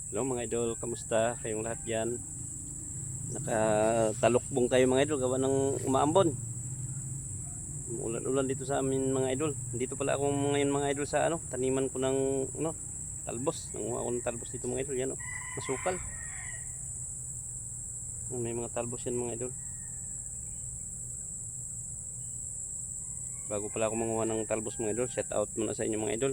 Hello mga idol, kamusta kayong lahat dyan? Nakatalukbong kayo mga idol, gawa ng umaambon. Ulan-ulan dito sa amin mga idol. Dito pala ako ngayon mga idol sa taniman ko ng talbos. Nanguha ako ng talbos dito mga idol, yan masukal. May mga talbos yan mga idol. Bago pala ako manguha ng talbos mga idol, shout out muna sa inyo mga idol.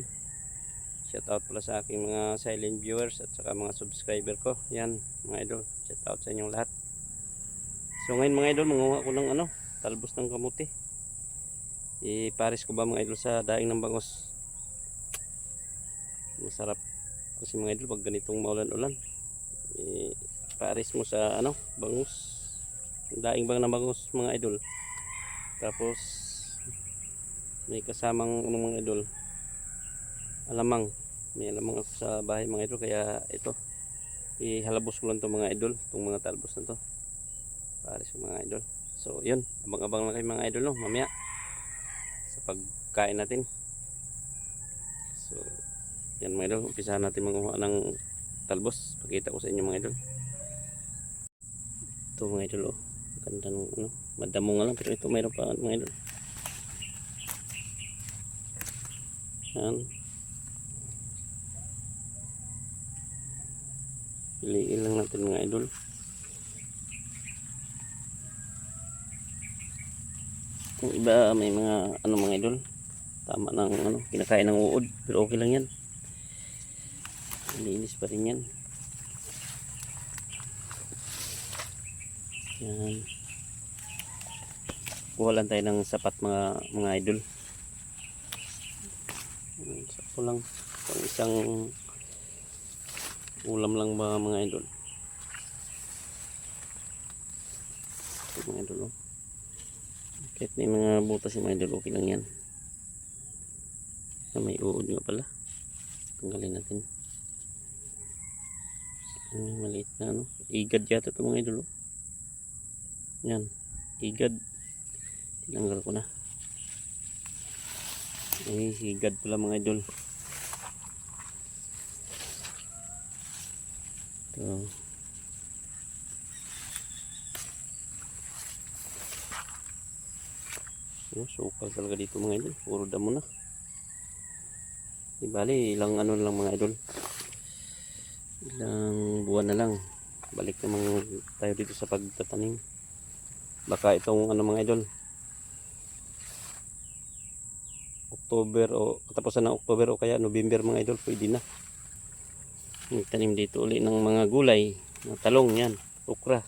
Shout out pala sa aking mga silent viewers at saka mga subscriber ko. Yan mga idol, shout out sa inyong lahat. So ngayon mga idol, manguha ko ng talbos ng kamuti. Ipares ko ba mga idol sa daing ng bangos. Masarap kasi mga idol pag ganitong maulan-ulan. Ipares mo sa bangus. Daing bang ng bangos mga idol. Tapos may kasamang mga idol, alamang. May alamang ako sa bahay mga idol, kaya ito ihalabos ko lang to mga idol, itong mga talbos na to. Pares ko mga idol. So yun, abang-abang lang kayo mga idol mamaya sa pagkain natin. So yan mga idol, umpisahan natin manguha ng talbos. Pakita ko sa inyo mga idol. Ito mga idol, ganda ng madamo nga lang, pero ito mayroon pa mga idol. Yan, piliin lang natin mga idol. Yung iba may mga mga idol, tama ng kinakain ng uod, pero okay lang yan, linis pa rin yan. Yan, kuha lang tayo ng sapat mga idol. Sakto lang, pang isang ulam lang ba mga idol. Ito mga idol, kahit may mga butas yung mga idol, okay lang yan. May uod nga pala, tanggalin natin. Maliit na igad yata ito mga idol. Yan, igad, tinanggal ko na. Ay, igad pala mga idol. Ito. Sukal talaga dito mga idol, puro damo na. Di bali, ilang lang mga idol, ilang buwan na lang balik naman tayo dito sa pagtatanim. Baka itong mga idol, October o katapusan ng October o kaya November mga idol, pwede na magtanim dito uli ng mga gulay na talong. Yan, okra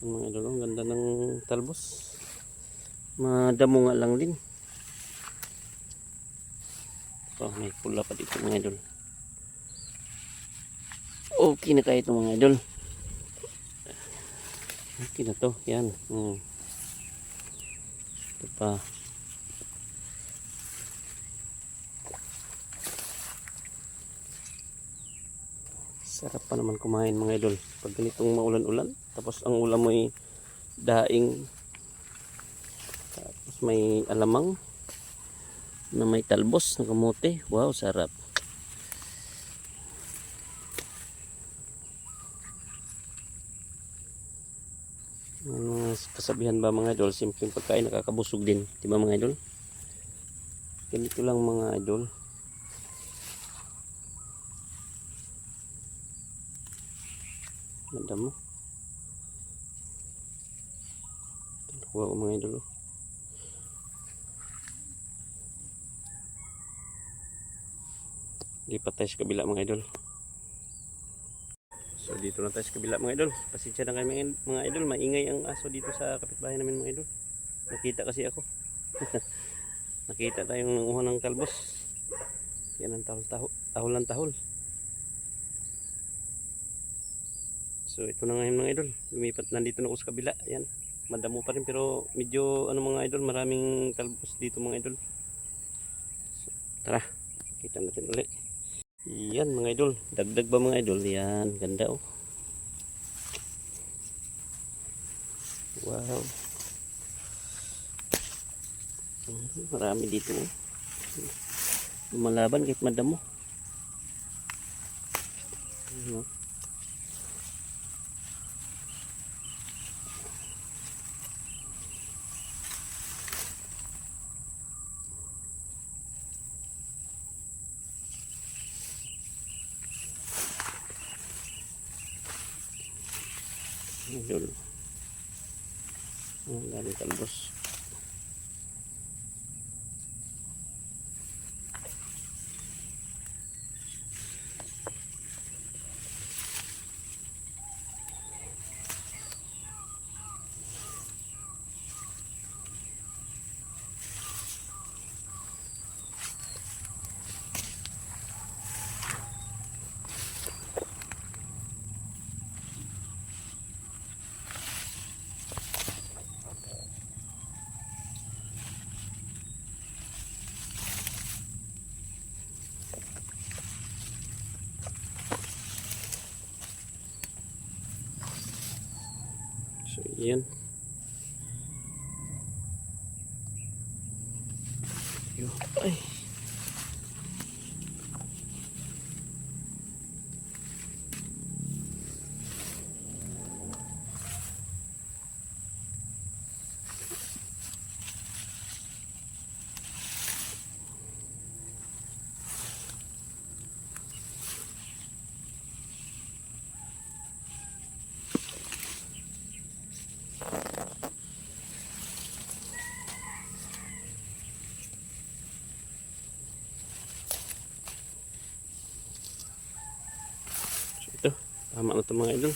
mga idol. Ang ganda ng talbos, madamo nga lang din. May pula pa dito mga idol. Okay na kaya ito mga idol, okay na to. Yan, ito pa. Sarap pa naman kumain mga idol pag ganitong maulan-ulan, tapos ang ulam mo ay daing, tapos may alamang na may talbos na kamote. Wow, sarap. Kasabihan ba mga idol, simpleng pagkain nakakabusog din, di ba mga idol? Ganito lang mga idol. Ganda mo. Kuha ko mga idol. Lipat tayo sa kabila mga idol. So dito na tayo sa kabila mga idol. Pasensya na kayo mga idol, maingay ang aso dito sa kapitbahay namin mga idol. Nakita kasi ako. Nakita tayong nanguha ng talbos. Yan ang tahol ng tahol. So ito na ngayon mga idol, lumipat, nandito na ako sa kabila. Yan, madamo pa rin pero medyo mga idol, maraming talbos dito mga idol. So, tara, kita natin ulit. Yan mga idol, dagdag ba mga idol? Yan, ganda oh. Wow, marami dito oh. Lumalaban kahit madamo. No? Idol. Ang dami talbos. So, yan. Ay. Ito, tama na ito mga idol.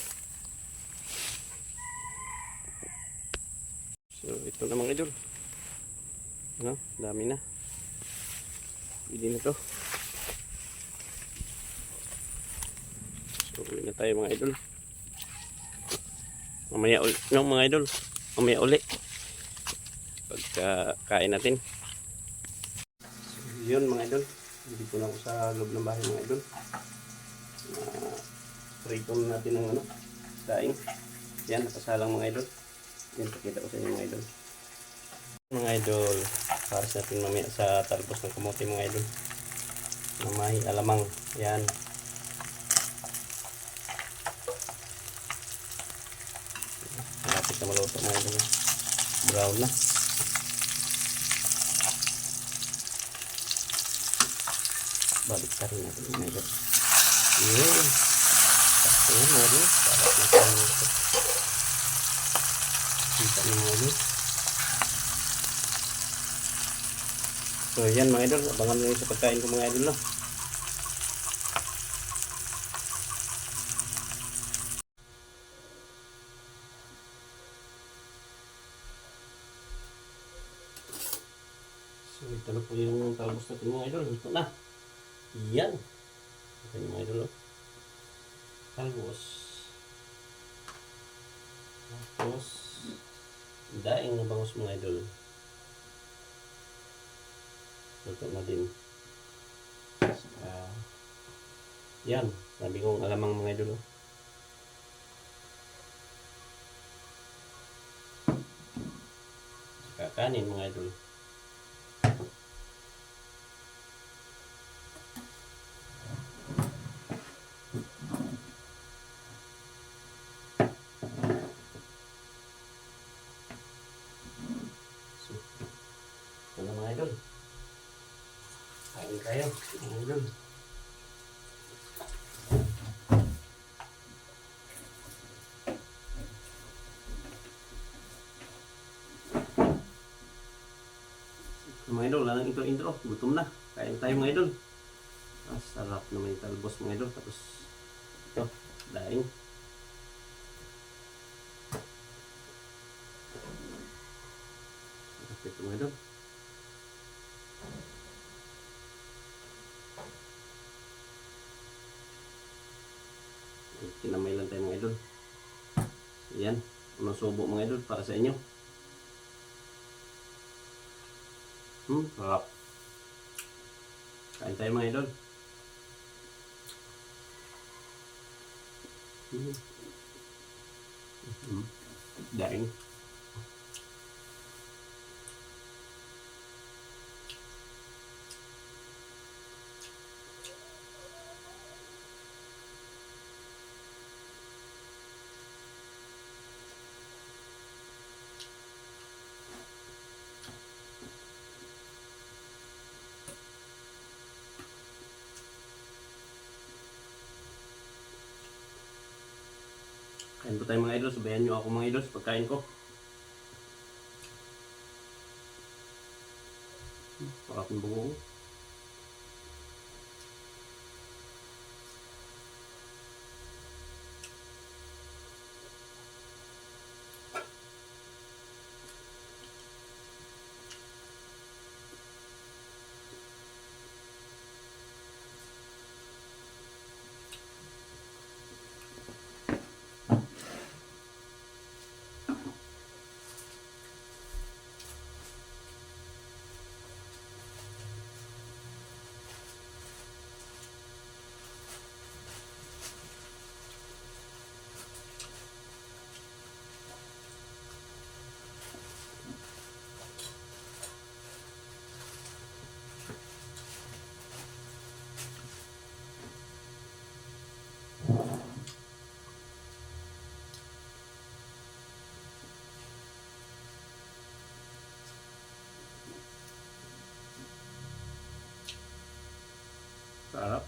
So ito na mga idol. Ano, dami na. Pwede na to. So uwi na tayo mga idol. Mamaya ulit, no, mga idol. Mamaya ulit. Pagka kain natin. So yun mga idol. Dito na ako sa loob ng bahay mga idol. Prito natin ng ano, daing. Yan, nakasalang mga idol. Yan, pakita ko sa inyo mga idol. Mga idol, pares natin mamaya sa talbos ng kamote mga idol. Namahi alamang. Yan. Malapit na maluto mga idol. Brown na. Balik ka rin natin mga idol. Yun. Ayan mga idol. Sarap na kamote. Kita niyo mga idol. So yan mga idol, abangan nyo sa pagkain ko mga idol, no? So ito na po yung talbos natin mga idol. Ito na. Yan. Ito yung mga idol, no? Talbos. Tapos daing na bangus mga idol. Luto na din. Yan, sabi kong alamang mga idol. Saka kanin mga idol. So, ito na mga idol. Kain tayo mga idol. Mga idol, lang intro. Gutom na. Kain tayo mga idol. Sarap na may talbos mga idol. Tapos ito, daing. Sarap ito mga idol. Kinamay lang tayo mga idol. Yan, unang subo mga idol para sa inyo. Sarap. Kain tayo mga idol. Daing. po tayo mga idol. Sabayan nyo ako mga idol sa pagkain ko. Sarap ng buo. Sarap.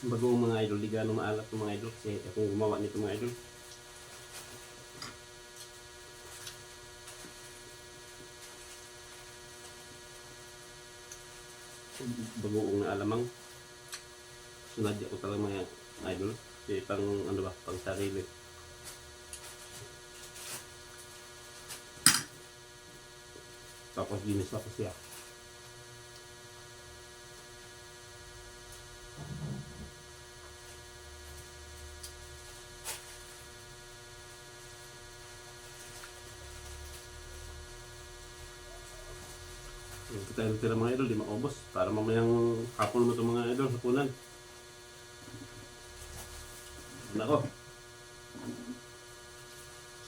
Bago mga idol, di gano'ng maalat ng mga idol kasi akong gumawa nito mga idol. Bagoong na alamang. Sunadya ko talaga mga idol. Kasi pang ano ba, pang sarili. Tapos ginis ako siya. Kita tira mga idol, di maubos. Para mamayang hapon mo ito mga idol, hapunan. Nako.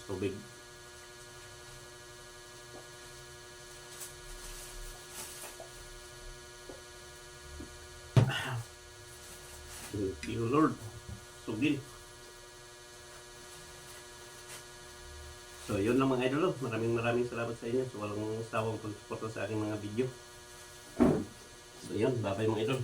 Tubig. Thank you Lord. Sugin. So yun lang mga idol. Maraming salamat sa inyo. So walang sawang pag-suporta sa aking mga video. So yun, bye bye mga idol.